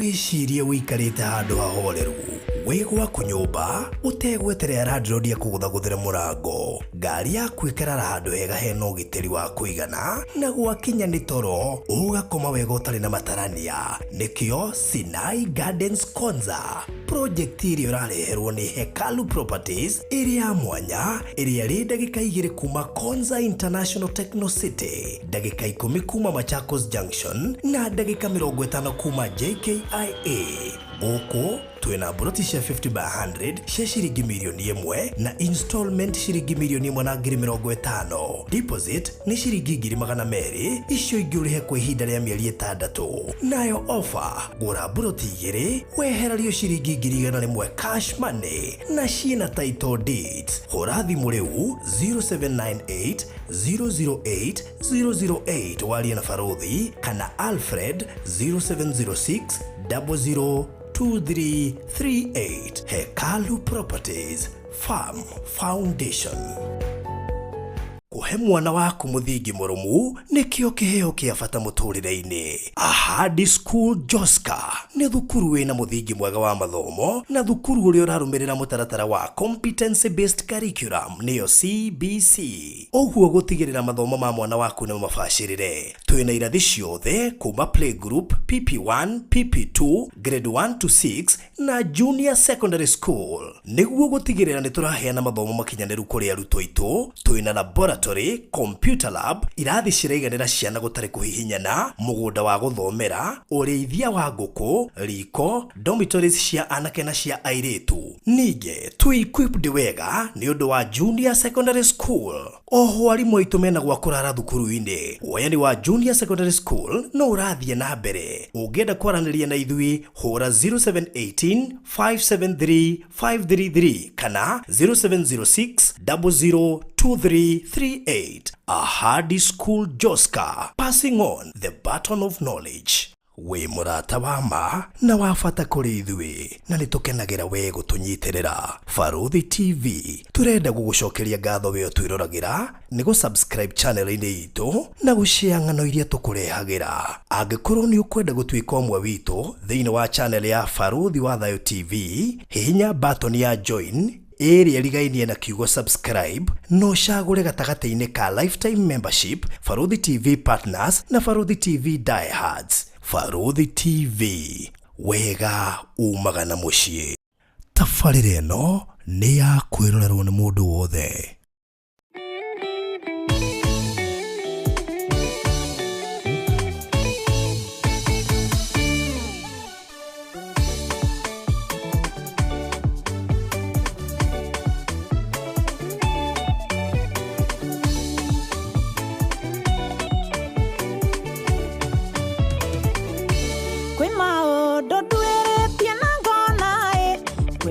Nuricirie wikarite handu hahoreru wigwa kunyumba utegweterera radiodia kuguthaguthira murango ngari yaku ikarara handu hega hena ugitiri wa kuigana na gwakinya ni toro ugakoma wega utari na matarania nikio Sinai Gardens Konza project iri urareherwo ni Hekalu Properties iria mwanya iria ri ndagika 2 kuma Konza International Techno City, ndagika 10 kuma Machakos Junction na ndagika 50 kuma JKIA. Goko twina Baruthi cia 50 by 100 cia ciringi milioni 1 na installment ciringi milioni 150. Deposit ni ciringi 200 icio ingĩũrĩhe kwa ihinda rĩa mĩeri 6. Nayo offer gũra Baruthi 2 wehererio ciringi 100 cash money na ciina title deeds. Hũra thimũ rĩu 0798 008 008 warie na Baruthi kana Alfred 0706 002338. Hekalu Properties Farm Foundation. Kuhe mwana waku muthingi murumu nikio kiheo kia bata muturire-ini. Ahadi School Joska ni thukuru wina muthingi mwega wa mathomo na thukuru uri urarumirira mutaratara wa Competency Based Curriculum niyo CBC. Oguo gutigirira mathomo ma mwana waku ni mabashirire. Twina irathi ciothe kuma playgroup, PP1, PP2, grade 1 to 6 na junior secondary school. Niguo gutigirira ni turaheana mathomo makinyaniru kuri arutwo itu. Twina laboratory, computer lab, irathi ciraiganira ciana gutari kuhihinyana, mugunda wa guthomera, ureithia wa nguku, riko, dormitories cia anake na cia airitu. Nige twi equipped wega ni undu wa junior secondary school. Oho arimu aitu mena gwa kurara thukuru-ini. Wayani wa junior secondary school no urathie na mbere. Ungenda kwaraniria na ithui hura 0718 573 533 kana 0706 002338. Ahadi School Joska, passing on the baton of knowledge. We murata wama na wafata kuri ithui na nitukenagira we gutunyitirira. Baruthi TV turenda gugucokeria ngatho we twirораgira ni go subscribe channel-ini itu na gushare ng'ano iria tukurehagira. Angikorwo ni ukwenda gutwika omwe witu thiini wa channel ya Baruthi wa Thayu TV, hihinya button ya join area rigainie na kiugo subscribe no shagure gatagate-ini ka lifetime membership, Baruthi TV partners na Baruthi TV diehards. Baruthi TV wega umaga na mucii. Tabarĩra ĩno nĩ ya kwĩrorerwo nĩ mũndũ wothe.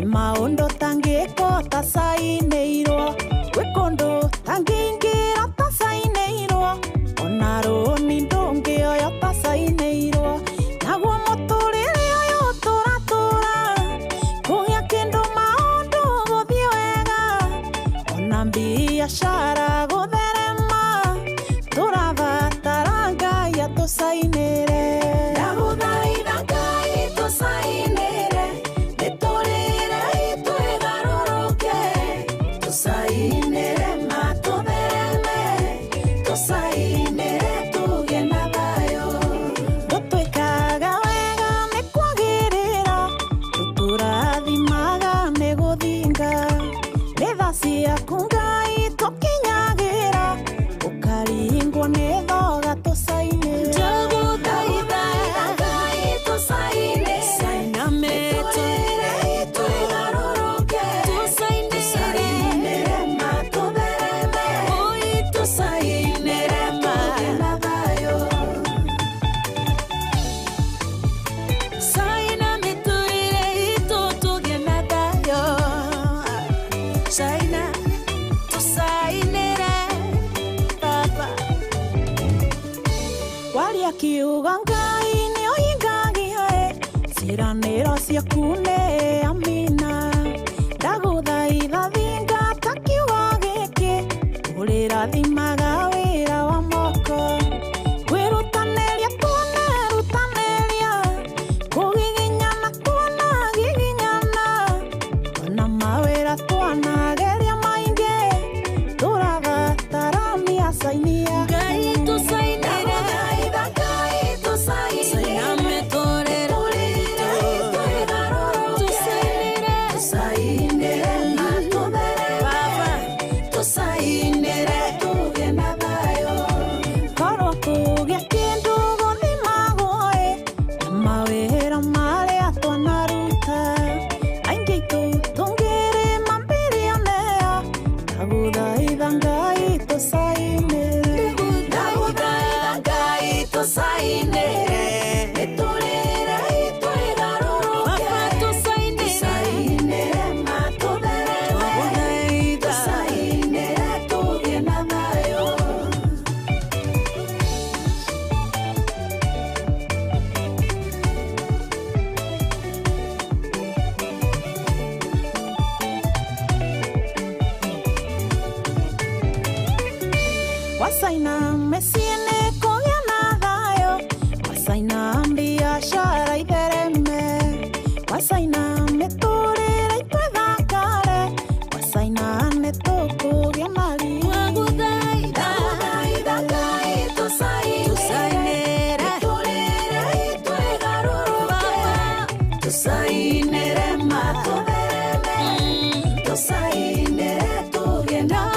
Maondo tangiko tasaineirwo wekondo tangingira tasaineirwo onaro ni ndongeo ya tasaineirwo naguo muturire yo turatura kugia kindu maondo guthie wega ona biashara gutherema turabatara Ngai atusainire ndaguthaitha Ngai tusainire kiuga Ngai ni oingagia ciranĩro ciaku nĩ amina ndagũthaitha thingata kiugo gĩkĩ ũrĩrathimaga wĩra wa moko kwĩrutanĩria tuonerutanĩria kũgiginya Wasaina mesiene kogea na thayo, wasaina biashara ithereme, wasaina miturire itwethakare, wasaina nitukugia mari waguthaitha Ngai tusainire miturire itwegaruruke, tusainire matuthereme, tusainire tugie na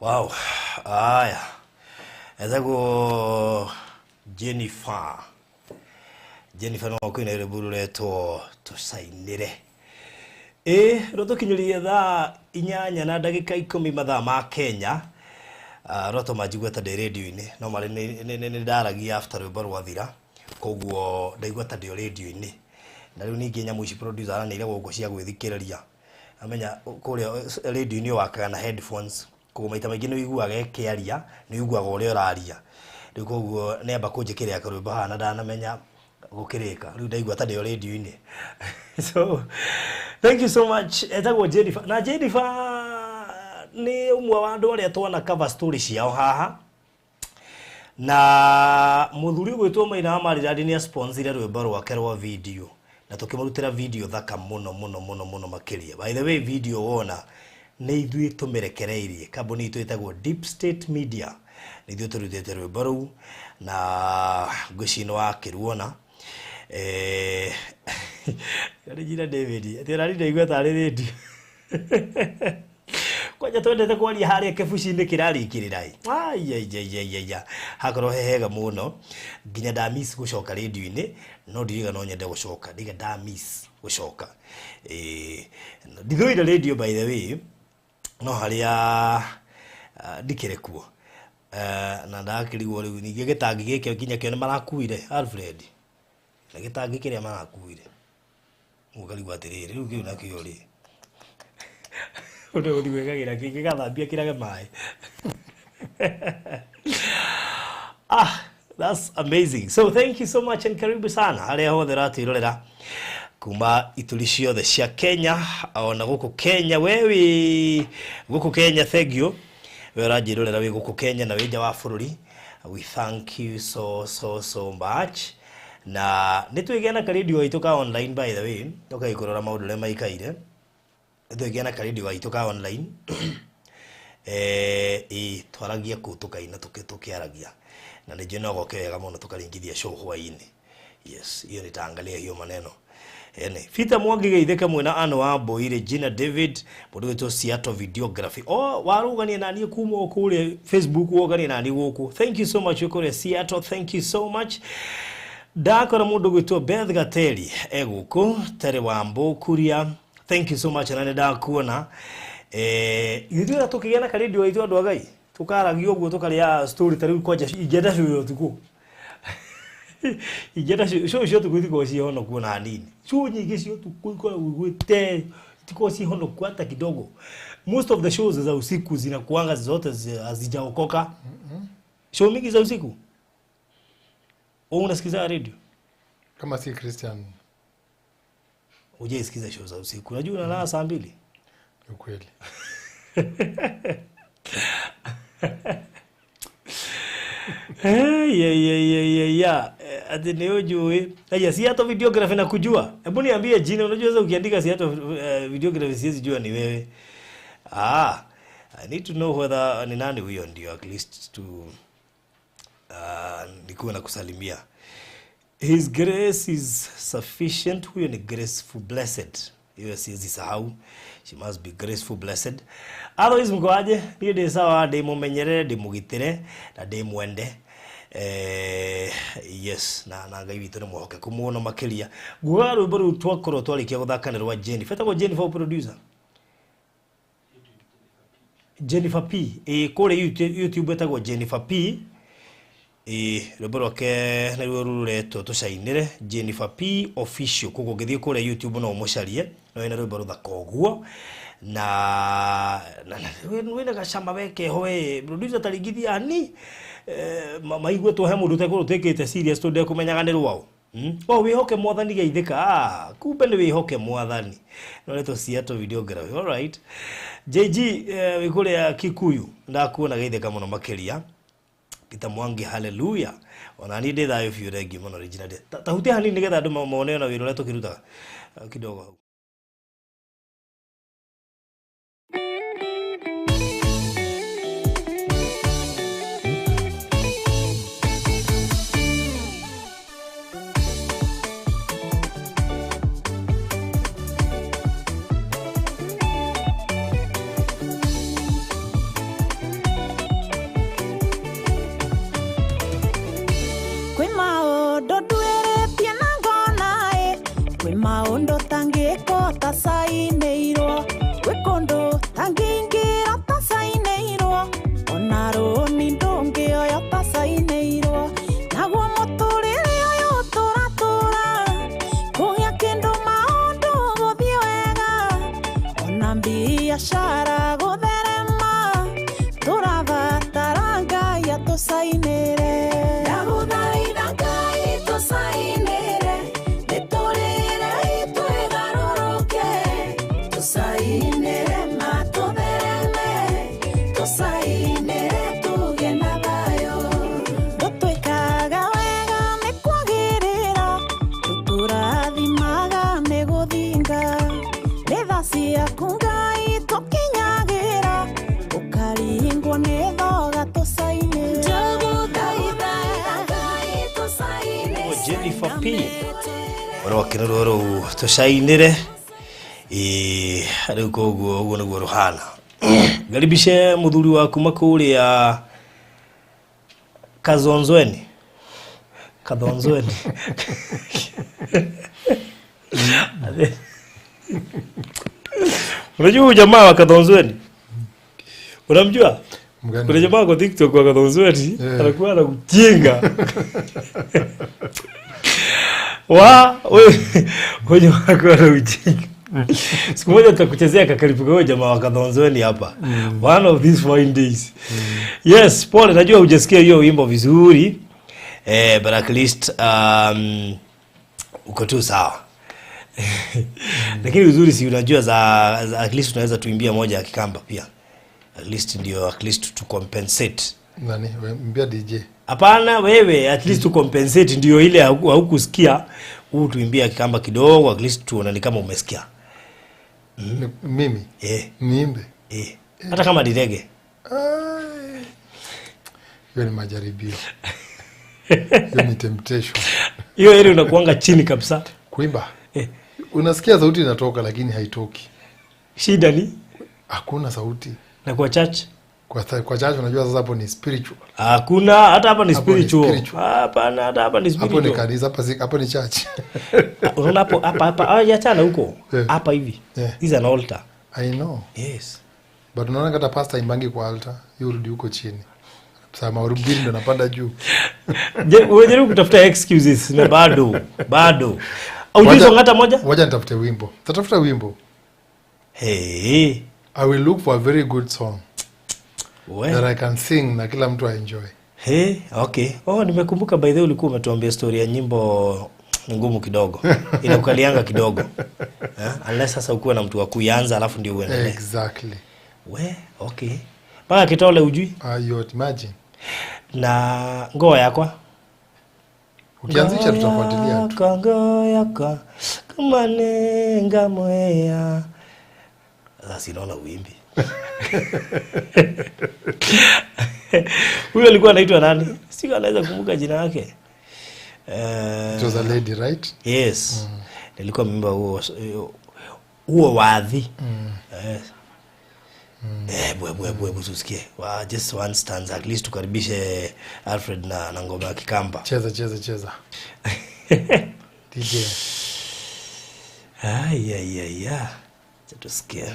Wow. Aya. Ezago Jennifer no kwina ile buru leto tusainire. Roto kinyuria tha inyanya na ndagika 10 mathaa ma Kenya. Roto majigweta de radio-ini no mari ni ndaragia after rwimbo rwathira. Koguo ndaigweta de radio-ini. Na riu ningi nyamu ici producer aranire guko cia gwithikiriria. Amenya kuria radio-ini wakaga na headphones. Koguo maita maingi ni wiguaga ekiaria, ni wiguaga uria uraria. Riu koguo nemba kunjikiria akarwimbo hana ndanamenya gukirika. Riu ndaigua ta ndio radio-ini. So thank you so much. Etagwo Jennifer. Na Jennifer ni umwe wa andu aria twana cover story ciao haha. Na muthuri gwitwo Maina wa Mariradi ni sponsor rwimbo rwake rwa video. Na tukimurutira video thaka muno makiria. By the way, video wona ni ithui tumerekereirie kambuni itu itagwo Deep State Media ni ithui turutete rwimbo ruu na ngucino wa kiruona Jina David ati rari ndaigua tari radio kwaja twendete kwaria haria kebuci-ini kirarikirira ai hakoro hehega muno nginya da miss gucoka radio-ini no ndiriga no nyende gucoka ndiga da miss gucoka ndithoire radio by the way no haria ndikire kuo na ndakirigwo riu ningi gitangi gike kinya kio ni marakuire Alfred na gitangi kiria marakuire mugarigwa atiriri riu kiu na kio ri undo ndiwegagira kingi gathambia kirage mai that's amazing. So thank you so much and karibu sana haria hothe ratirorera kuma ituri ciothe cia Kenya ona guku Kenya wewe guku Kenya thank you we rajirorera we guku Kenya na weja wa bururi we thank you so much na nitwigena ka radio itu ka online by the way tukaikorora maundu le maikaire nitwigena ka radio itu ka online twaragia kutukaina tukiaragia na nije no gokega muno tukaringithia show hwaini yes iyo nitaangalia hiyo maneno Fita Mwangi geitheke mwena ano wa Boire Gina David mundu witwo Seattle videography warugania nani kuma kule Facebook wogania nani guku thank you so much ukore Seattle thank you so much dakora mundu witwo Beth Gateli eguku tere wambo Kiria thank you so much nane ndakuona ithuira tukigena ka radio itu andu agai tukaragio guo tukaria story tari kwaja igenda cio tuku igenda cio tukuthi ko cio no kuona nini cio nyingi cio tukuiko gwite tiko cio no kwata kidogo most of the shows za usiku zinakuanga zote hazijaokoka show mingi za usiku unasikiza radio kama si Christian uje sikiza show za usiku unajua unalala saa 2 ukweli Yeah. Ati ni ujui. Haya si hata videography na kujua. Hebu niambie jina, unajua sasa ukiandika si hata videography siwezi jua ni wewe. I need to know whether ni nani huyo ndio at least to nikuwa na kusalimia. His grace is sufficient. Huyo ni graceful blessed. Hiyo siwezi sahau. She must be graceful blessed. Otherwise mkoaje? Niyo de sawa de mumenyere de mugitire na de mwende. Yes na ngai witu ni muhoke kumuona makiria. Gwaru baru twakoro twalikia guthakanirwa Jennifer. Fetagwo Jennifer producer. Jennifer P. Kore YouTube etagwo Jennifer P. Rubero ke na rureto tucainire Jennifer P official kuko githie kure YouTube no mucarie no ina rubero thakogwo na wina gacama weke hoe producer tarigithia ani maigwe to he mundu tekuru tekete serious to de kumenyaganirwo wao wihoke mwathani geithika kumbe ni wihoke mwathani no leto siato videography. All right JG wikure ya Kikuyu ndakuona geithika muno makiria Peter Mwangi hallelujah ona ni ndetha yo fiure ngi muno original tahutia hani nigetha andu maone na wiro leto kiruta kidogo Ondo tangiko tasaineiro wekondo tangingira tasaineiro onaro nindonge oyo tasaineiro nagwo muturire oyo turatura kugia kendo maondo guthie wega ona biashara gutherema turabatara ngai atusainire ndaguthaitha ngai tusainire Jennifer P. Oro kinoro tusainire ari koguo ugo niguo ruhana garibishe muthuri waku makuria Kazonzweni unajua jamaa wa Kazonzweni unamjua kuna jamaa kwa TikTok wa Kazonzweni anakuwa anakujenga wewe wako anakujenga. Siku moja tutakuchezea kakaribu kwa jamaa wa Kazonzweni hapa. One of these fine days. Yes, Paul najua hujasikia hiyo wimbo vizuri. But at least uko tu sawa. Lakini uzuri si unajua za at least tunaweza tuimbia moja ya Kikamba pia. At least to compensate. Nani? Mbia DJ. Hapana wewe at least to compensate ndio ile haukusikia tuimbia Kikamba kidogo at least tuone kama umesikia. Mimi? Niimbe? Hata kama direge. Hiyo ni majaribio. Hiyo ni temptation. Hiyo ile unakuanga chini kabisa. Kuimba? Unasikia sauti inatoka lakini haitoki. Shida ni? Hakuna sauti. Na kwa church? Kwa church unajua sasa hapo ni spiritual. Hakuna, hata hapa ni spiritual. Hapana, hata hapa ni spiritual. Hapo ni kanisa, hapo ni church. Unaona hapa yachana huko. Hapa hivi. Is an altar. I know. Yes. But unaona kata pastor imbangi kwa altar, yurudi huko chini. Sasa maurubini ndo napanda juu. Unajaribu kutafuta excuses na bado. Au hata moja? Ngoja nitafute wimbo. Tatafuta wimbo. Hey. I will look for a very good song. That I can sing na kila mtu enjoy. Okay. Nimekumbuka by the way ulikuwa umetuambia story ya nyimbo ngumu kidogo. Inakukalianga kidogo. Unless sasa ukiwa na mtu wa kuianza alafu ndio uendelee. Exactly. Okay. Paka kitole ujui? You imagine. na ngoo yakwa. Ukianzisha tutafuatilia tu. Ngoo yakwa kama nenga moya. Sasa inaona wimbi. Huyo alikuwa anaitwa nani? Sika anaweza kumbuka jina lake. It was a lady, right? Yes. Nilikuwa mimba huo wadhi. Bwe tusikie. Just one stanza at least tukaribishe Alfred na ngoma ya Kikamba. Cheza. DJ. Ya. Tusikie.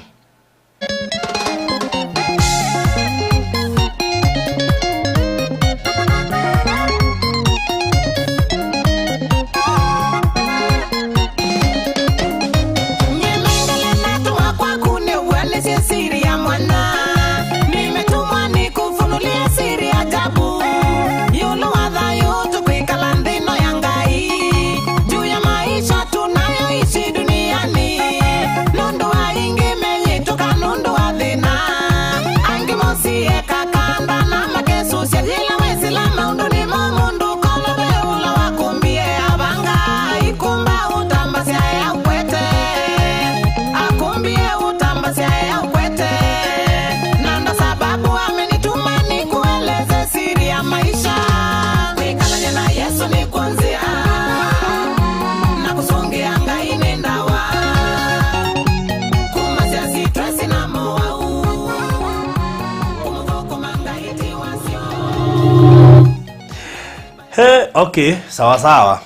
Okay, sawa.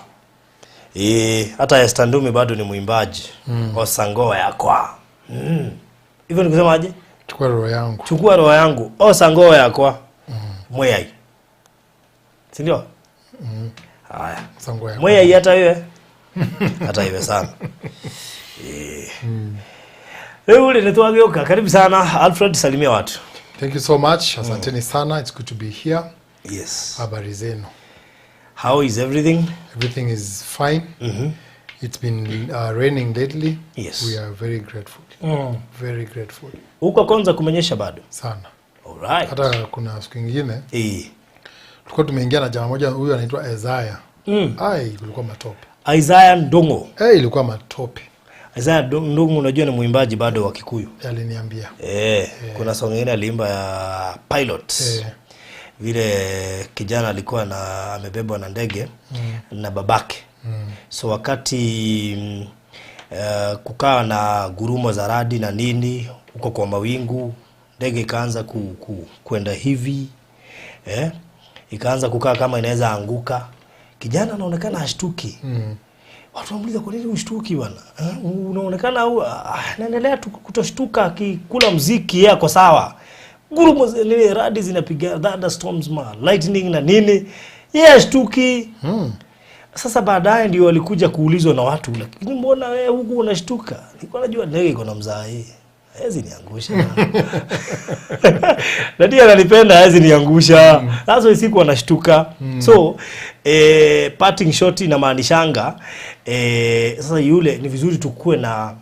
Hata Estandumi bado ni muimbaji. Osangoa yakwa. Hivyo ni kusemaje? Chukua roho yangu. Osangoa yakwa. Mweyai. Si ndio? Haya. Sangoa yakwa. Mweyai hata wewe. Hata iwe sana. Leo ule netwageuka. Karibu sana Alfred, salimia watu. Thank you so much. Asanteni sana. It's good to be here. Yes. Habari zenu. How is everything? Everything is fine. It's been raining lately. Yes. We are very grateful. Very grateful. Huko kwanza kumenyesha bado? Sana. Alright. Hata kuna siku nyingine. Tulikuwa tumeingia na jamaa moja, huyu anaitwa Isaiah. Ilikuwa matope. Isaiah Ndongo. Ilikuwa matope. Isaiah Ndongo unajua ni muimbaji bado wa Kikuyu. Aliniambia. Kuna song nyingine aliimba ya Pilot. Vile kijana alikuwa amebebwa na ndege na babake. So wakati kukawa na gurumo za radi na nini huko kwa mawingu, ndege ikaanza kwenda hivi. Ikaanza kukaa kama inaweza anguka. Kijana anaonekana hashtuki. Watu wamuuliza kwa nini ushtuki bwana? Unaonekana anaendelea kutoshtuka akikula muziki yako sawa. Gurumo zile radi zinapiga thunderstorms lightning na nini. Hashtuki. Sasa baadaye ndio walikuja kuulizwa na watu, lakini mbona wewe huku unashtuka? Nilikuwa najua ndege iko na mzaa hii. Hawezi niangusha. Ndio ananipenda hawezi niangusha. Sasa siku anashtuka. So parting shot inamaanishanga sasa yule ni vizuri tukue na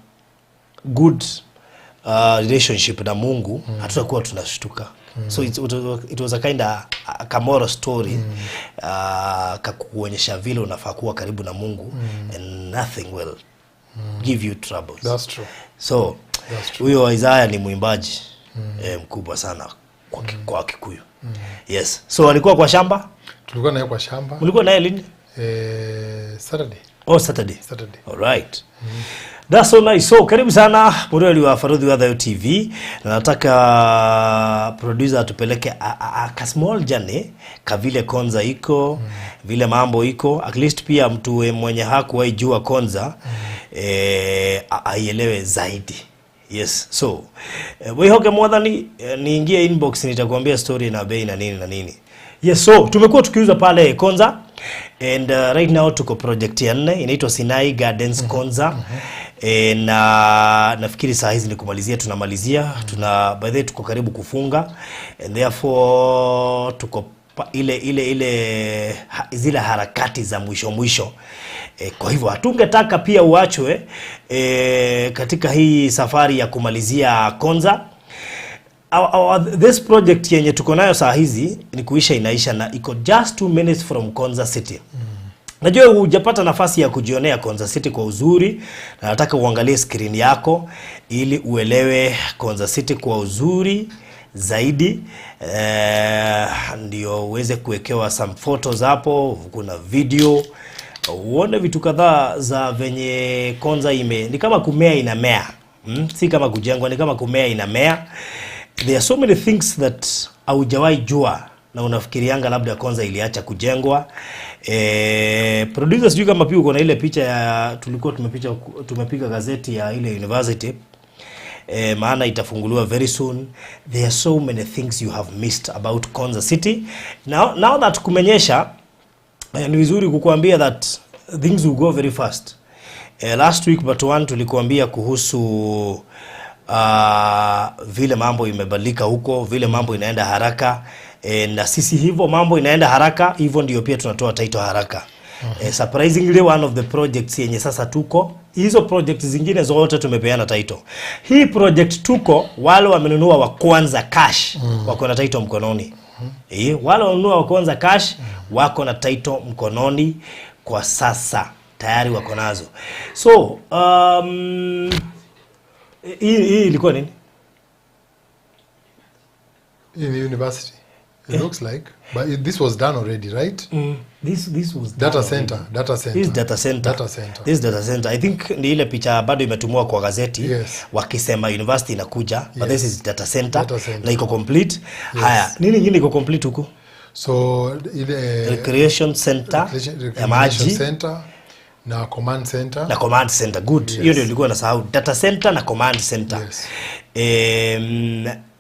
good relationship na Mungu, hatutakuwa tunashtuka. So it was a kind of a moral story kakuonyesha vile unafaa kuwa karibu na Mungu and nothing will give you troubles. That's true. So huyo Isaiah ni muimbaji mkubwa sana kwa Kikuyu. Yes. So alikuwa kwa shamba? Tulikuwa naye kwa shamba. Ulikuwa naye lini? Saturday. Saturday. All right. That's so nice. So karibu sana Mureli wa Baruthi wa Thayu TV. Na nataka producer atupeleke a small journey vile Konza iko, vile mambo iko, at least pia mtu mwenye hakuwahi jua Konza aielewe zaidi. Yes. So wewe mwadhani niingie inbox nitakwambia story na bei na nini. Yes, so tumekuwa tukiuza pale Konza and right now tuko project ya 4 inaitwa Sinai Gardens Konza. Na nafikiri saa hizi ni kumalizia, tunamalizia. By the way tuko karibu kufunga and therefore tuko ile zile harakati za mwisho. Kwa hivyo hatungetaka pia uachwe katika hii safari ya kumalizia Konza. this project yenye tuko nayo saa hizi ni kuisha inaisha na iko just 2 minutes from Konza City. Najua hujapata nafasi ya kujionea Konza City kwa uzuri, na nataka uangalie screen yako ili uelewe Konza City kwa uzuri zaidi. Ndio uweze kuwekewa some photos hapo, kuna video, uone vitu kadhaa za venye Konza ni kama kumea inamea. Si kama kujengwa, ni kama kumea inamea. There are so many things that haujawahi jua na unafikirianga labda Konza iliacha kujengwa. Producer, sijui kama pia uko na ile picha ya tulikuwa tumepiga gazeti ya ile university. Maana itafunguliwa very soon. There are so many things you have missed about Konza City. Now that kumenyesha, ni vizuri kukuambia that things will go very fast. Last week but one tulikuambia kuhusu vile mambo imebadilika huko, vile mambo inaenda haraka. Na sisi hivyo mambo inaenda haraka, hivyo ndio pia tunatoa title haraka. Surprisingly, one of the projects yenye sasa tuko, hizo projects zingine zote tumepeana title. Hii project tuko, wale wamenunua wa kwanza cash wako na title mkononi. Wale wamenunua wa kwanza cash wako na title mkononi kwa sasa, tayari wako nazo. So hii ilikuwa nini? In university. It looks like, but this was done already, right? This was data center. This data center. I think ni ile picha bado imetumwa kwa gazeti. Yes. Wakisema university inakuja, but this is data center. Na iko complete. Yes. Haya, nini nyingine iko complete huko? So ile recreation center, ya maji center na command center. Na command center, good. Hiyo ndio nilikuwa nasahau. Data center na command center. Yes.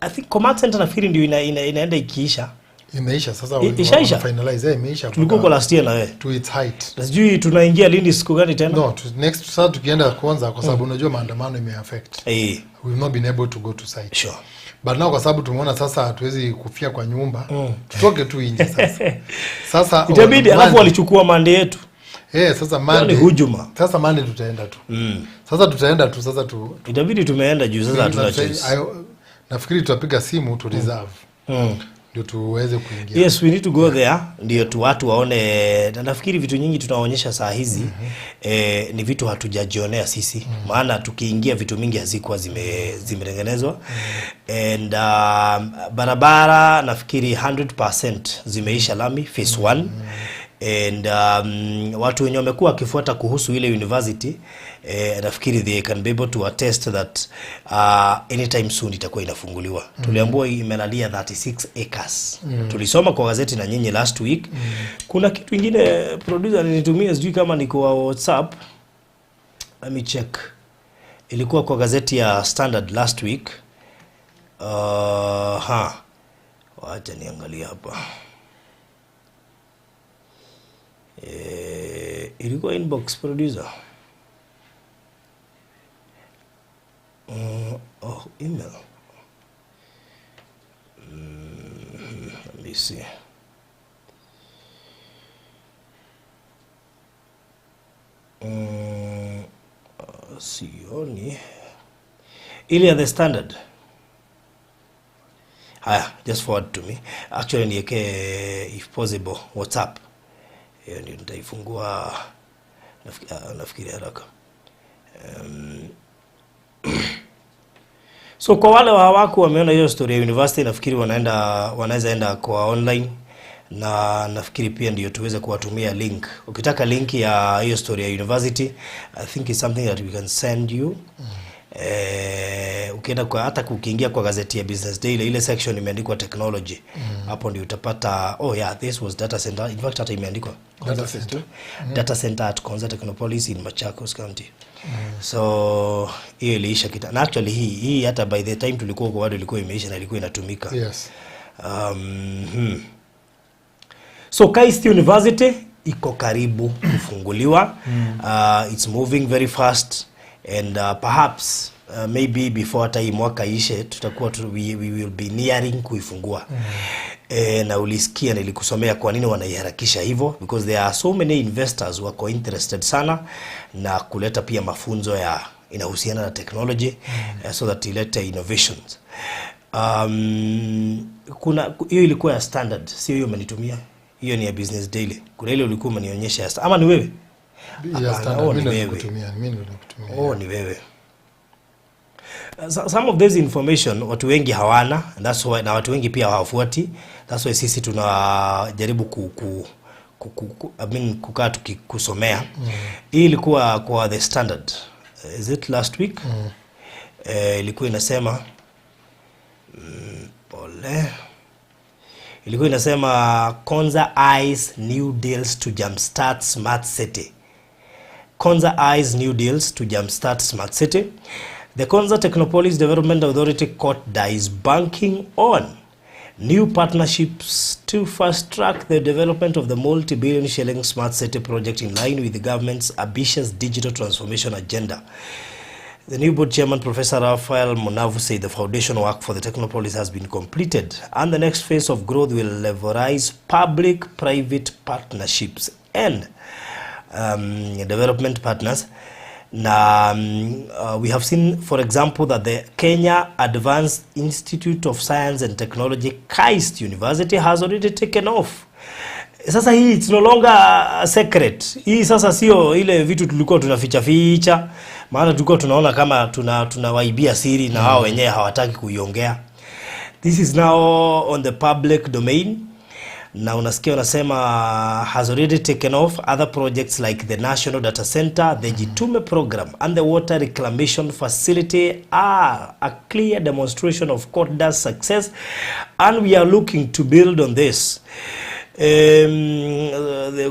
I think command center nafikiri ndio inaenda ikiisha. Imeisha sasa, ishaisha finalize. Imeisha. Tulikuwa kwa last year na wewe to its height. Sijui tunaingia lini siku gani tena? No, next sasa tukienda kwanza kwa sababu unajua maandamano imeaffect. We've not been able to go to site. Sure. But now kwa sababu tumeona sasa hatuwezi kufia kwa nyumba, tutoke tu nje sasa. Sasa itabidi alafu walichukua mande yetu. Sasa Monday hujuma. Sasa Monday tutaenda tu. Sasa tutaenda tu sasa tu. Itabidi tumeenda juu sasa hatuna choice. Nafikiri tutapiga simu to reserve. Ndio tuweze kuingia. Yes, we need to go there ndio tu watu waone. Na nafikiri vitu nyingi tunaonyesha saa hizi ni vitu hatujajionea sisi. Maana tukiingia vitu mingi hazikuwa zimetengenezwa. And barabara nafikiri 100% zimeisha lami phase 1. And watu wenye wamekuwa wakifuata kuhusu ile university, nafikiri they can be able to attest that anytime soon itakuwa inafunguliwa. Tuliambiwa imelalia 36 acres. Tulisoma kwa gazeti na nyinyi last week. Kuna kitu kingine producer alinitumia, sijui kama ni kwa WhatsApp. Let me check. Ilikuwa kwa gazeti ya Standard last week. Wacha niangalia hapa. Ilikuwa inbox producer. Email. Let me see. Sioni. Ili ya the Standard. Just forward to me. Actually niweke if possible WhatsApp. Hiyo ndio nitaifungua nafikiri haraka. So kwa wale hawako wameona hiyo story ya university, nafikiri wanaweza enda kwa online, na nafikiri pia ndio tuweze kuwatumia link. Ukitaka link ya hiyo story ya university, I think it's something that we can send you. Ukienda kwa hata kukiingia kwa gazeti ya Business Daily ile section imeandikwa technology. Hapo ndio utapata this was data center. In fact hata imeandikwa data center at Konza Technopolis in Machakos County. So hiyo iliisha kita. Na actually hii hata by the time tulikuwa kwa bado ilikuwa imeisha na ilikuwa inatumika. Yes. So KIST University iko karibu kufunguliwa. It's moving very fast. And perhaps maybe before hata hii mwaka ishe tutakuwa we will be nearing kuifungua. Na ulisikia nilikusomea kwa nini wanaiharakisha hivyo, because there are so many investors wako interested sana na kuleta pia mafunzo ya inahusiana na technology, so that ilete innovations. Kuna hiyo ilikuwa ya standard, sio hiyo umenitumia. Hiyo ni ya business daily. Kuna ile ulikuwa umenionyesha ama ni wewe? Ya standard mimi nilikutumia. Oh, ni wewe. Some of this information watu wengi hawana, and that's why, na watu wengi pia hawafuati. That's why sisi tunajaribu kukaa tukikusomea. Hii ilikuwa kwa the standard. Is it last week? Ilikuwa inasema ilikuwa inasema Konza eyes new deals to jumpstart smart city. Konza eyes new deals to jumpstart smart city. The Konza Technopolis Development Authority court is banking on new partnerships to fast-track the development of the multi-billion shilling smart city project in line with the government's ambitious digital transformation agenda. The new board chairman, Professor Raphael Munavu, said the foundation work for the Technopolis has been completed and the next phase of growth will leverage public-private partnerships and development partners. We have seen, for example, that the Kenya Advanced Institute of Science and Technology, KAIST University, has already taken off. Sasa hii it's no longer a secret. Hii sasa sio ile vitu tulikuwa tunaficha, maana tulikuwa tunaona kama tunawaibia siri na wao wenyewe hawataki kuiongea. This is now on the public domain. Na unasikia unasema has already taken off. Other projects like the National Data Center, the Gigutuma program and the water reclamation facility are a clear demonstration of Koda's success, and we are looking to build on this.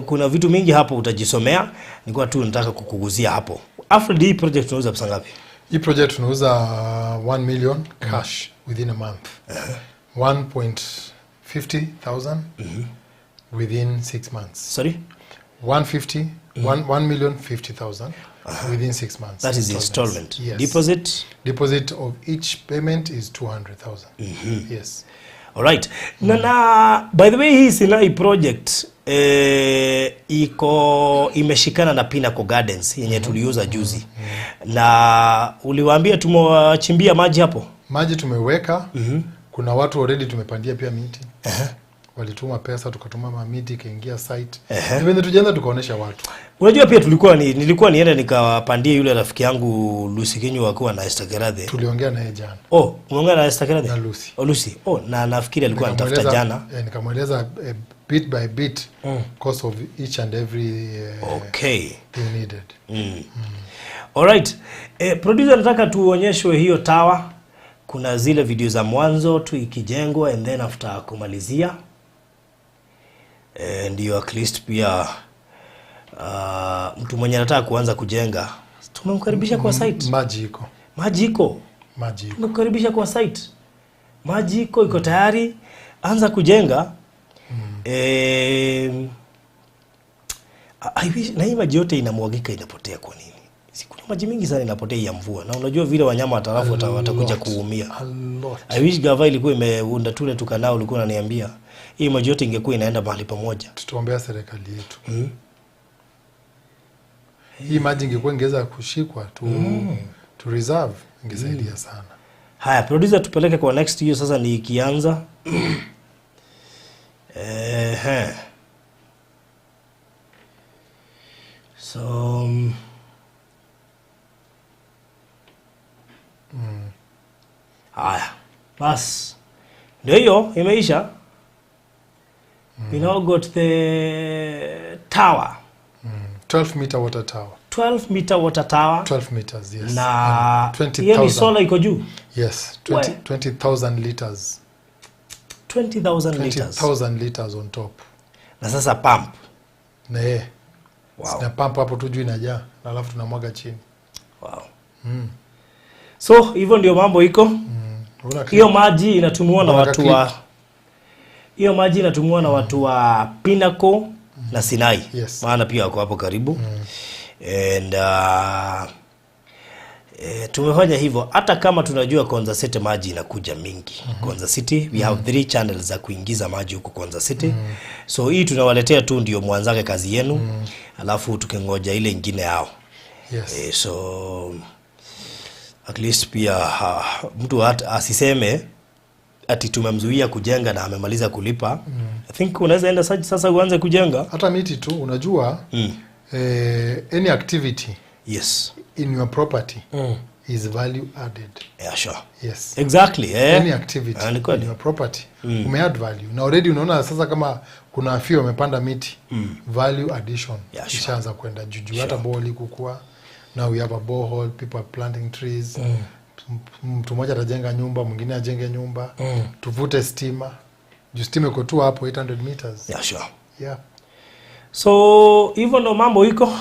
Kuna vitu mingi hapo utajisomea, nilikuwa tu nataka kukuguzia hapo. After hii project tunauza pesa ngapi? Hii project tunauza 1 million cash within a month. 1.50,000 within 6 months. Sorry? 1,050,000 within 6 months. That is installment. Yes. Deposit of each payment is 200,000. Yes. All right. Na by the way, hii Sinai project imeshikana na Pinnacle Gardens yenye tuliuza juzi. Na uliwaambia tumewachimbia maji hapo? Maji tumeweka. Kuna watu already tumepandia pia miti. Walituma pesa, tukatuma miti kaingia site. Even tujaanza tukaonesha watu. Unajua pia nilikuwa niende nikapandia yule rafiki yangu Lucy Kinyu akiwa na Estakeradhe. Tuliongea naye jana. Oh, umeongea na Estakeradhe? Na Lucy. Oh, Lucy. Oh, na nafikiri alikuwa anatafuta jana. Nikamweleza bit by bit cost of each and every okay thing needed. All right. Producer, nataka tuonyeshwe hiyo tower. Kuna zile video za mwanzo tu ikijengwa and then after kumalizia. Ndio at least pia mtu mwenye anataka kuanza kujenga tumemkaribisha kwa site. Maji iko. Tumemkaribisha kwa site. Maji iko tayari, anza kujenga. I wish na hii maji yote inamwagika inapotea kwa nini? Kuna maji mingi sana inapotea ya mvua. Na unajua vile wanyama watarafu watakuja kuumia. I wish gava ilikuwa imeunda tule tukanao, ulikuwa unaniambia. Hii maji yote ingekuwa inaenda mahali pamoja. Tutaombea serikali yetu. Hii maji ingeweza kushikwa to reserve, ingesaidia sana. Haya, producer, tupeleke kwa next hiyo sasa ni ikianza. So haya, bas. Ndio hiyo imeisha. We now got the tower. 12 meter water tower. 12 meter water tower. 12 meters, yes. Na 20,000 solar iko juu. Yes, 20,000 liters. 20,000 liters. 20,000 liters on top. Na sasa pump. Wow. Sina pump hapo tu juu inajaa, na alafu tunamwaga chini. Wow. So hivyo ndio mambo iko. Hiyo maji inatumiwa na watu wa watu wa Pinnacle na Sinai. Yes. Maana pia wako hapo karibu. And tumefanya hivyo hata kama tunajua Konza City maji inakuja mingi. Konza City we have 3 channels za kuingiza maji huko Konza City. So hii tunawaletea tu ndio mwanzake kazi yenu. Alafu tukingoja ile nyingine yao. Yes. So at least pia mtu asiseme ati tumemzuia kujenga na amemaliza kulipa. I think unaweza enda sasa uanze kujenga. Hata miti tu unajua any activity in your property is value added. Yeah, sure. Yes. Exactly. Any activity in your property umeadd value. Na already unaona sasa kama kuna afio wamepanda miti, value addition ishaanza kwenda juu. Hata borehole kukua. Now we have a borehole, people are planting trees. Mtu mmoja atajenga nyumba, mwingine ajenge nyumba. Tuvute stima. Juu stima iko tu hapo 800 meters. Yeah, sure. Yeah. So hivyo ndo mambo iko.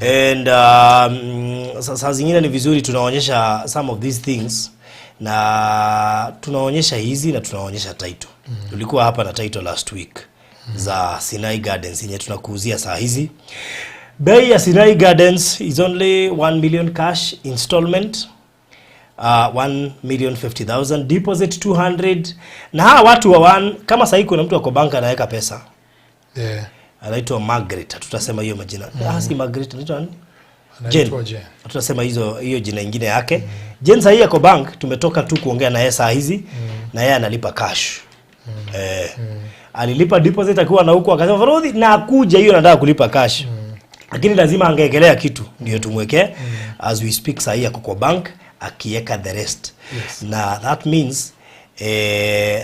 And sasa zingine ni vizuri tunaonyesha some of these things, na tunaonyesha hizi na tunaonyesha title. Tulikuwa hapa na title last week za Sinai Gardens yenye tunakuuzia saa hizi. Bei ya Sinai Gardens is only 1 million cash installment, 1,050,000 deposit 200. Na hawa watu wa kama sasa kuna mtu ako banka anaweka pesa. Yeah. Anaitwa Margaret, tutasema hiyo majina. Si Margaret, anaitwa nani? Jen. Tutasema hiyo jina nyingine yake. Jen sasa yako bank, tumetoka tu kuongea na yeye saa hizi na yeye analipa cash. Alilipa deposit akiwa na huko akasema Baruthi na kuja hiyo nataka kulipa cash. Lakini lazima angeekelea kitu ndio tumwekee. As we speak sasa yako kwa bank akiweka the rest. Na that means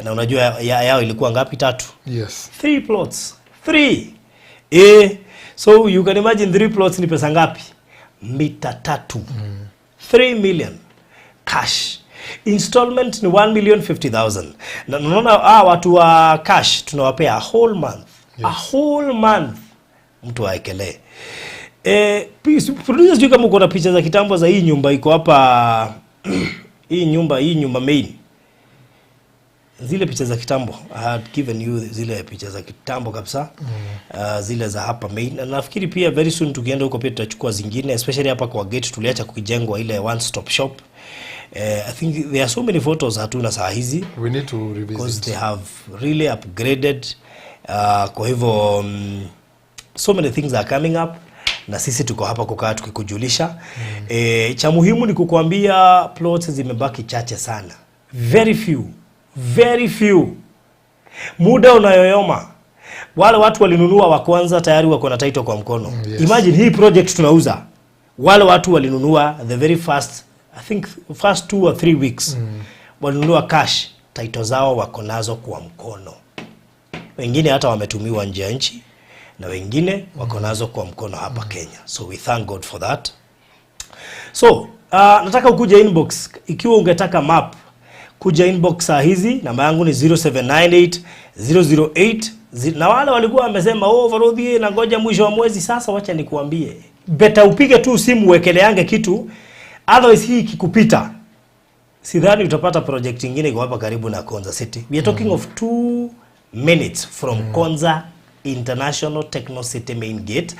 na unajua yao ilikuwa ngapi? 3. Yes. 3 plots. 3. So you can imagine 3 plots ni pesa ngapi? Mita 3. 3 million cash. Installment ni 1,050,000. Na unaona watu wa cash tunawapea a whole month. Yes. A whole month. Mtu aekelee. Producers juu kama uko na picha za kitambo za hii nyumba iko hapa hii nyumba main. Zile picha za kitambo I had given you zile picha za kitambo kabisa. Zile za hapa main, na nafikiri pia very soon tukienda huko pia tutachukua zingine, especially hapa kwa gate tuliacha kukijengwa ile one stop shop. I think there are so many photos hatuna saa hizi. We need to revisit because they have really upgraded. Kwa hivyo so many things are coming up, na sisi tuko hapa kukaa tukikujulisha. Cha muhimu ni kukuambia plots zimebaki chache sana. Very few. Muda unayoyoma. Wale watu walinunua wa kwanza tayari wako na title kwa mkono. Yes. Imagine hii project tunauza. Wale watu walinunua the very first, I think first 2 or 3 weeks. Walinunua cash, title zao wako nazo kwa mkono. Wengine hata wametumiwa nje ya nchi, na wengine wako nazo kwa mkono hapa Kenya. So we thank God for that. So, nataka ukuje inbox ikiwa ungetaka map. Kuja inbox saa hizi, namba yangu ni 0798 008. Na wale walikuwa wamesema Baruthi na ngoja mwisho wa mwezi. Sasa wacha nikuambie, beta upige tu simu uwekeleange kitu, otherwise hii kikupita sidhani utapata project nyingine iko hapa karibu na Konza City. We are talking of 2 minutes from Konza International Techno City main gate,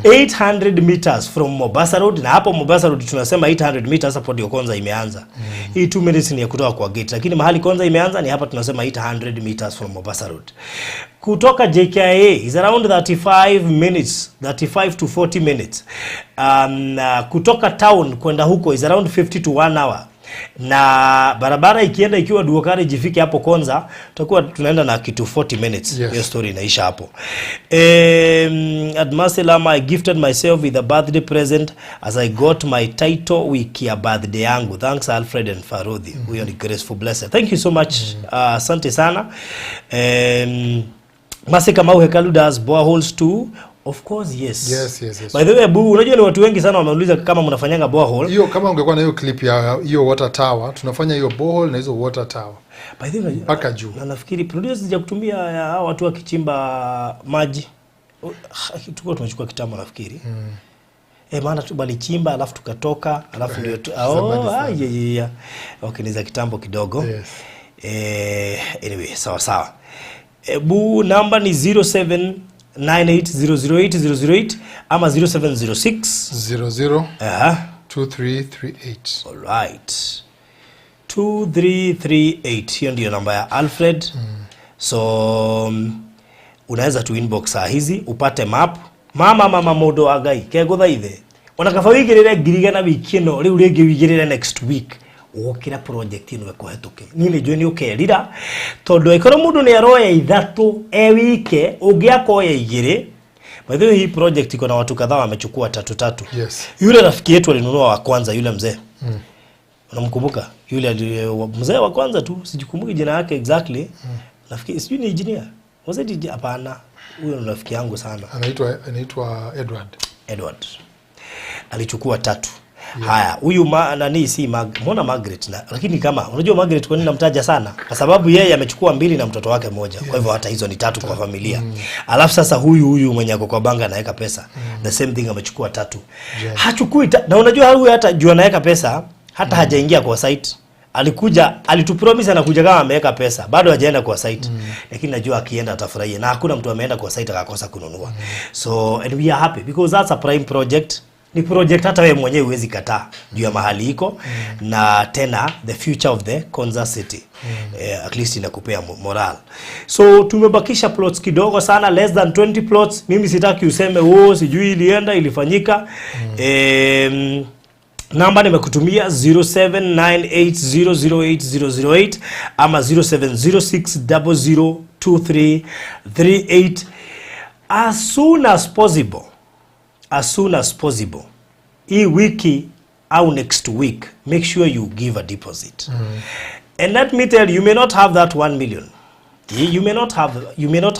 800 meters from Mombasa Road. Na hapo Mombasa Road tunasema 800 meters hapo ndio Konza imeanza. Hii 2 minutes ni ya kutoka kwa gate, lakini mahali Konza imeanza ni hapa tunasema 800 meters from Mombasa Road. Kutoka JKIA is around 35 minutes, 35 to 40 minutes. Kutoka town kwenda huko is around 50 to 1 hour. Na barabara ikienda ikiwa duokari jifike hapo Konza, tutakuwa tunaenda na kitu 40 minutes. Yes. Hiyo story inaisha hapo. Admaselama, I gifted myself with a birthday present as I got my title wiki ya birthday yangu. Thanks Alfred and Baruthi. We are graceful blessed. Thank you so much. Asante sana. Masika Mau Hekalu does boreholes too. Of course, yes. Yes. By the way, unajua ni watu wengi sana wameuliza kama mnafanyanga borehole. Hiyo kama ungekuwa na hiyo clip ya hiyo water tower, tunafanya hiyo borehole na hizo water tower. By the way, mpaka juu. Na nafikiri producers ya kutumia hao watu wakichimba maji. Tulikuwa tunachukua kitambo nafikiri. Maana tu balichimba alafu tukatoka, alafu ndio yeah. Okay, ni za kitambo kidogo. Yes. Anyway, sawa. Namba ni 0798008008 ama 0706 2338. Alright. 2338. Hiyo ndio namba ya Alfred. So unaweza tu inbox saa hizi upate map. Mama modo agai kego thaithe. Ona kaba wigirire ngiriga na wiki no riu ringi wigirire next week. ukira project ino ekuhetuke nini jwe ni ukerira tondu ikoro mundu ni aroya ithatu wike ungiakoya igire. By the way, hii project iko na watu kadhaa wamechukua tatu. Yes. Yule rafiki yetu alinunua wa kwanza, yule mzee. Unamkumbuka? Yule mzee wa kwanza tu, sijikumbuki jina yake exactly. Nafikiri sijui ni engineer. Mzee hapana. Huyo ni rafiki yangu sana. Anaitwa Edward. Alichukua 3. Yeah. Haya, huyu nani si mbona Margaret na lakini kama unajua Margaret kwa nini namtaja sana? Kwa sababu yeye amechukua 2 na mtoto wake mmoja. Yeah. Kwa hivyo hata hizo ni 3 kwa familia. Alafu sasa huyu mwenye ako kwa banga anaweka pesa. The same thing amechukua 3. Yeah. Hachukui na unajua huyu hata juu anaweka pesa hata hajaingia kwa site. Alikuja alitupromise anakuja kama ameweka pesa. Bado hajaenda kwa site. Lakini najua akienda atafurahia. Na hakuna mtu ameenda kwa site akakosa kununua. So and we are happy because that's a prime project. Ni project hata wewe mwenyewe huwezi kataa juu ya mahali iko na tena the future of the Konza city. At least inakupea moral. So tumebakisha plots kidogo sana, less than 20 plots. Mimi sitaki useme sijui ilienda ilifanyika. Namba nimekutumia 0798008008 ama 0706002338 as soon as possible. Hii wiki au next week, make sure you give a deposit. And let me tell you, you may not have that 1 million. You may not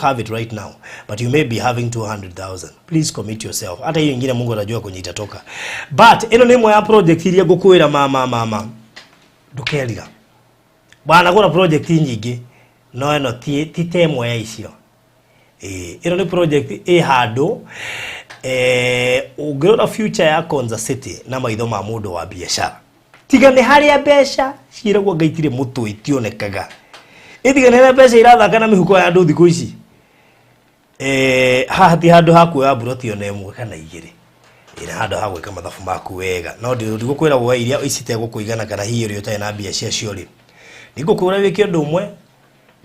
have it right now, but you may be having 200,000. Please commit yourself. Hata hiyo nyingine Mungu anajua kwenye itatoka. But eno nimo ya project iria gukwira mama ndukeriga. Bwana kuna project nyingi no eno ti temwe ya icio. Eno ni project handũ ungirora future ya Konza city na maitho ma mundu wa biashara. Tiga ni haria mbeca ciragwo ngaitire mutu itionekaga. Itigane na mbeca irathaka na mihuko ya andu thiku ici. Hati handu hakuoya Baruthi ona imwe kana igiri. Ira handu ha gwika mathabu maku wega. No ndigukwira wo iria icite gukuigana kana hiyo ri utai na mbia cia ciori. Nigukwira wike undu umwe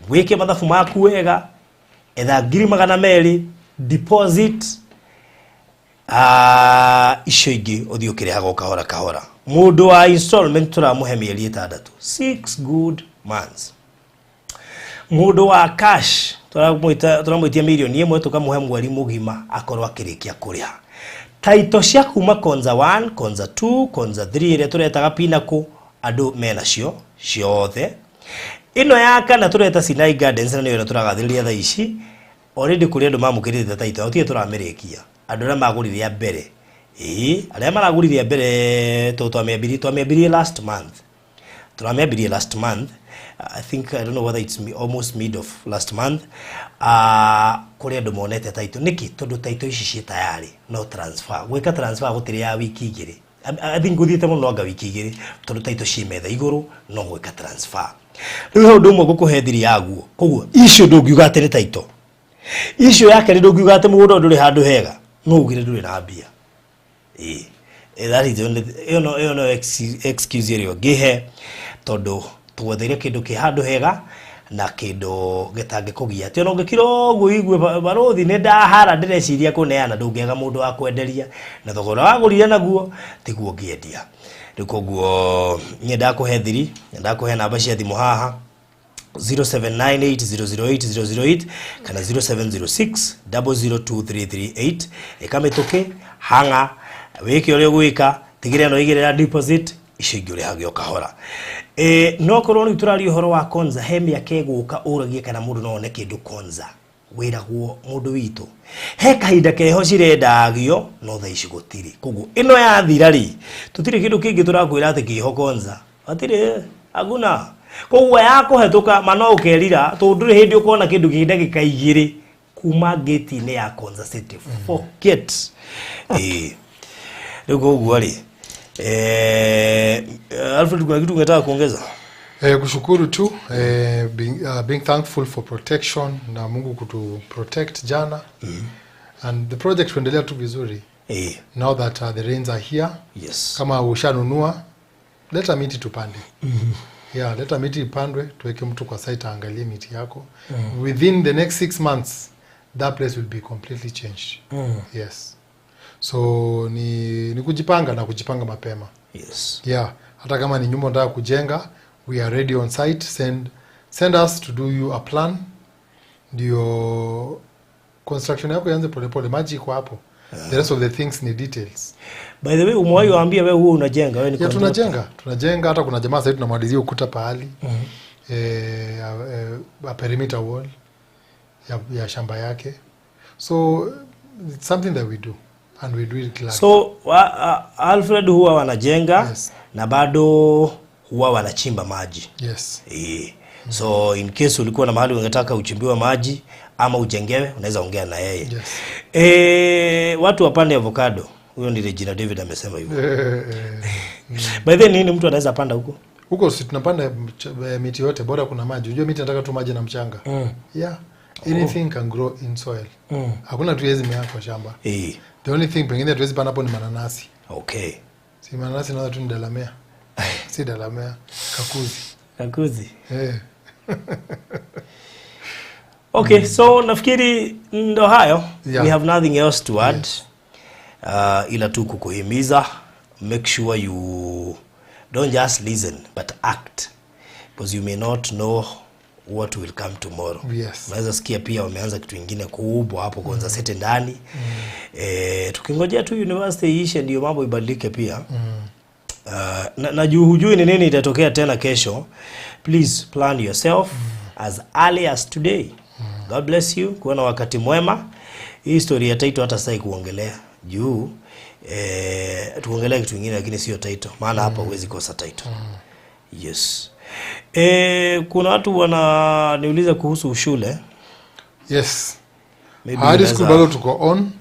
gwike mathabu maku wega. Etha 200,000 deposit icio ingi uthio kirehaga kahora. Mundu wa installment turamuhe mieri 6. 6 good months. Mundu wa cash turamuitia milioni 1 tukamuhe mweri mugima akorwo akirikia kuriha. Taito cia kuma Konza 1, Konza 2, Konza 3 ire turetaga Pinnacle andu mena cio ciothe. Ino ya kana tureta Sinai Gardens na niyo turagathiriria tha ici. Already kuri andu mamukirite taito otie turamirikia. Andu ra magurire ya mbere. Aria maragurire mbere twambirie last month. Turambirie last month. I think I don't know whether it's almost mid of last month. Kuri andu monete taito niki tondu taito ici ci tayari no transfer. Gwika transfer gutiri ya wiki igiri. I think guthiete muno anga wiki igiri tondu taito ci metha iguru no gwika transfer. Riu ndu mwe gukuhe thiri yaguo. Koguo icio ndungiuga atiri taito. Icio yake ndungiuga ati mundu nduri handu hega. No ugire nduri na mbia. That is no excuse area gihe tondu tuwethere kindu ki handu hega na kindu gitange kugia ti ono ngikiro guo igwe Baruthi ne ndahara ndireciria kuneana ndungiaga mundu wa kwenderia na thogora wagurire naguo tiguo ngiendia rikoguo nyenda kuhe thiri nyenda kuhe namba cia thimu haha 0798008008 kana 0706002338 ikamituke hanga wiki uri gwika tigire no igirira deposit icio ingĩ ũrĩhagio kahora. No korwo rĩu tũraria ũhoro wa Konza he mĩaka ĩgũka ũragie kana mũndũ no one kĩndũ Konza wĩragwo mũndũ witũ he kahinda keho cirendagio no tha ici gũtirĩ. Koguo ĩno yathira rĩ tũtirĩ kĩndũ kĩngĩ tũrakwĩra atĩ kĩho Konza atirĩ aguna. Koguo yakũhetũka ma no ũkerira tondũ ndũrĩ hĩndĩ ũkona kĩndũ kĩ ndagĩka 2 kuma gate-inĩ ya Konza city. Forget. Rĩu koguo rĩ Alfred kuna kitu ungetaka kuongeza? Kushukuru tu being thankful for protection na Mungu kutu protect jana. And the project kuendelea tu vizuri. Now that the rains are here. Yes. Kama ushanunua leta miti tupande. Yeah, leta miti ipandwe tuweke mtu kwa site aangalie miti yako. Within the next 6 months that place will be completely changed. Yes. So ni kujipanga na kujipanga mapema. Yes. Yeah. Hata kama ni nyumba unataka kujenga, we are ready on site. Send us to do you a plan. Ndio construction yako ianze polepole, maji iko hapo. The rest of the things ni details. By the way, umewahi waambia wewe huo unajenga, wewe ni tunajenga hata kuna jamaa sasa tunamalizia ukuta pahali. A perimeter wall ya shamba yake. So it's something that we do and we do it clearly. So Alfred huwa wanajenga, na bado huwa wanachimba maji. Yes. So in case ulikuwa na mahali ungetaka uchimbiwe maji ama ujengewe, unaweza ongea na yeye. Yes. Watu wapande avocado. Huyo ni Regina David amesema hivyo. By the way, nini mtu anaweza panda huko? Huko si tunapanda miti yote, bora kuna maji. Unajua miti nataka tu maji na mchanga. Yeah. Anything can grow in soil. Hakuna tu yezi mea kwa shamba. The only thing pengine tuwezi panda hapo ni mananasi. Okay. Si mananasi na tu ni dalamea. Si dalamea, kakuzi. Okay, so nafikiri ndo hayo. We have nothing else to add. Yes. Ila tu kukuhimiza, make sure you don't just listen but act, because you may not know what will come tomorrow. Yes. Unaweza sikia pia wameanza kitu kingine kubwa hapo kwanza sete ndani. Tukingojea tu university ishe ndio mambo ibadilike pia. Na hujui ni nini itatokea tena kesho. Please plan yourself as early as today. God bless you. Kuwa na wakati mwema. Hii story ya title hata sasa kuongelea juu tuongelea kitu kingine lakini sio title, maana hapa huwezi kosa title. Yes. Kuna watu wananiuliza kuhusu shule. Yes. High school bado tuko on.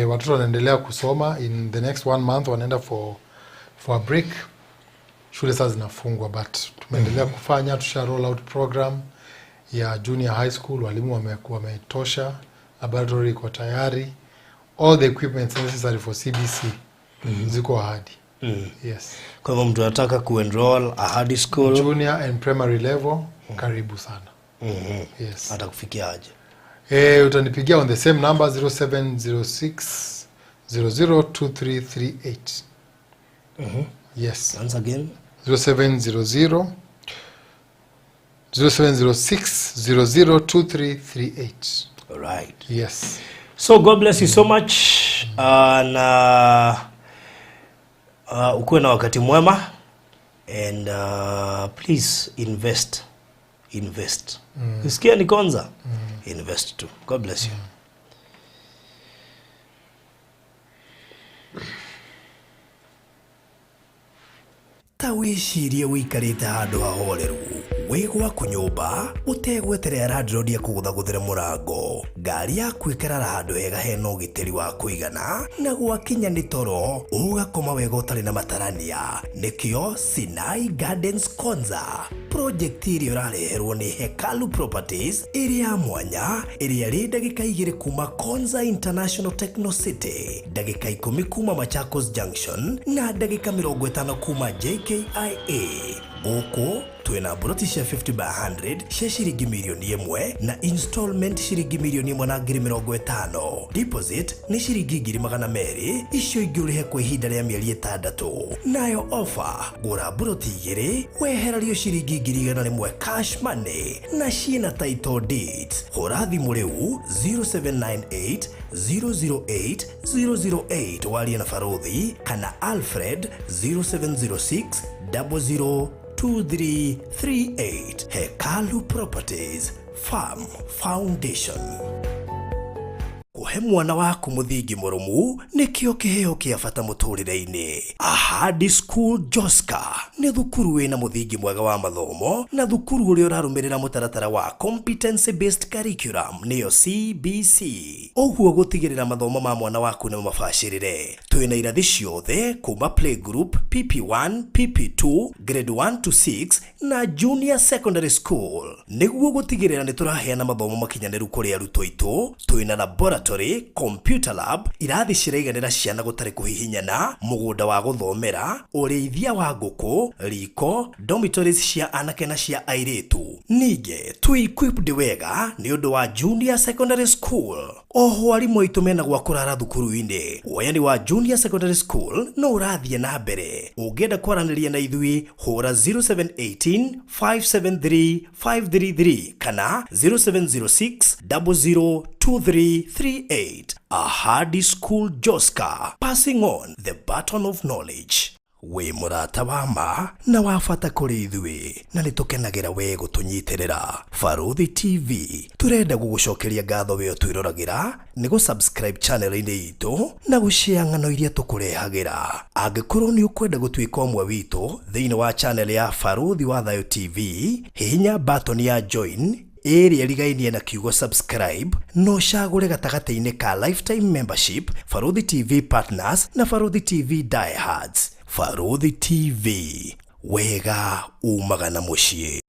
Watoto wanaendelea kusoma. In the next 1 month wanaenda for a break. Shule sasa zinafungwa, but tumeendelea kufanya, tusha roll out program ya junior high school. Walimu wametosha, laboratory iko tayari, all the equipment necessary for CBC ziko ahadi. Yes. Kwa hivyo mtu anataka kuenroll ahadi school junior and primary level, karibu sana. Yes. Hata kufikia aje? Utanipigia on the same number 0706 002338. Yes. Once again 0706 002338. All right. Yes. So God bless you so much. Na ukuwe na wakati mwema, and please invest. Usikia ni konza? Invest too. God bless you. Tawicirie wikarite handu hahoreru wigwa kunyumba utegweterera radiodia kuguthaguthira murango ngari yaku ikarara handu hega hena ugitiri wa kuigana na gwakinya ni toro ugakoma wega utari na matarania nikio Sinai Gardens Konza project iria urareherwo ni Hekalu Properties iria mwanya iria ri ndagika 2 kuma Konza International Techno City, ndagika 10 kuma Machakos Junction na ndagika 50 kuma JKIA. Goko twina Baruthi cia 50 by 100 cia ciringi milioni 1 na installment ciringi milioni 150. Deposit ni ciringi 200,000 icio ingĩũrĩhe kwa ihinda rĩa mĩeri 6. Nayo offer gũra Baruthi 2 wehererio ciringi 100,000 cash money na ciina title deeds. Hũra thimũ rĩu 0798 008 008 warie na Baruthi kana Alfred 0706 002338. Hekalu Properties Farm Foundation. Kuhe mwana waku muthingi murumu nikio kiheo kia bata muturire-ini. Ahadi School Joska ni thukuru wina muthingi mwega wa mathomo na thukuru uria urarumirira mutaratara wa Competency Based Curriculum niyo CBC. Oguo gutigirira mathomo ma mwana waku ni mabacirire. Twina irathi ciothe kuma playgroup, PP1, PP2, grade 1 to 6 na junior secondary school. Niguo gutigirira ni turaheana mathomo makinyaniru kuri arutwo itu. Twina laboratory laboratory, computer lab, irathi ciraiganira ciana gutari kuhihinyana, mugunda wa guthomera, ureithia wa nguku, riko, dormitories cia anake na cia airitu. Ninge equipped wega ni undu wa junior secondary school. Oho arimu aitu mena gwa kurara thukuru-ini. Woyani wa junior secondary school no urathie na mbere. Ungenda kwaraniria na ithui hura 0718 573 533 kana 0706 002338. A Hardy School Joska, passing on the baton of knowledge. We murata wa ma na wafata kuri ithui na nitukenagira we gutunyitirira. Baruthi TV turenda gugucokeria ngatho we twirораgira ni gu subscribe channel-ini itu na gushare ng'ano iria tukurehagira. Angikorwo ni ukwenda gutwika omwe witu thiini wa channel ya Baruthi wa Thayu TV, hihinya button ya join area rigainie na kiugo subscribe no cagure gatagati-ini ka lifetime membership, Baruthi TV partners na Baruthi TV diehards. Baruthi TV, wega umaga na muciĩ.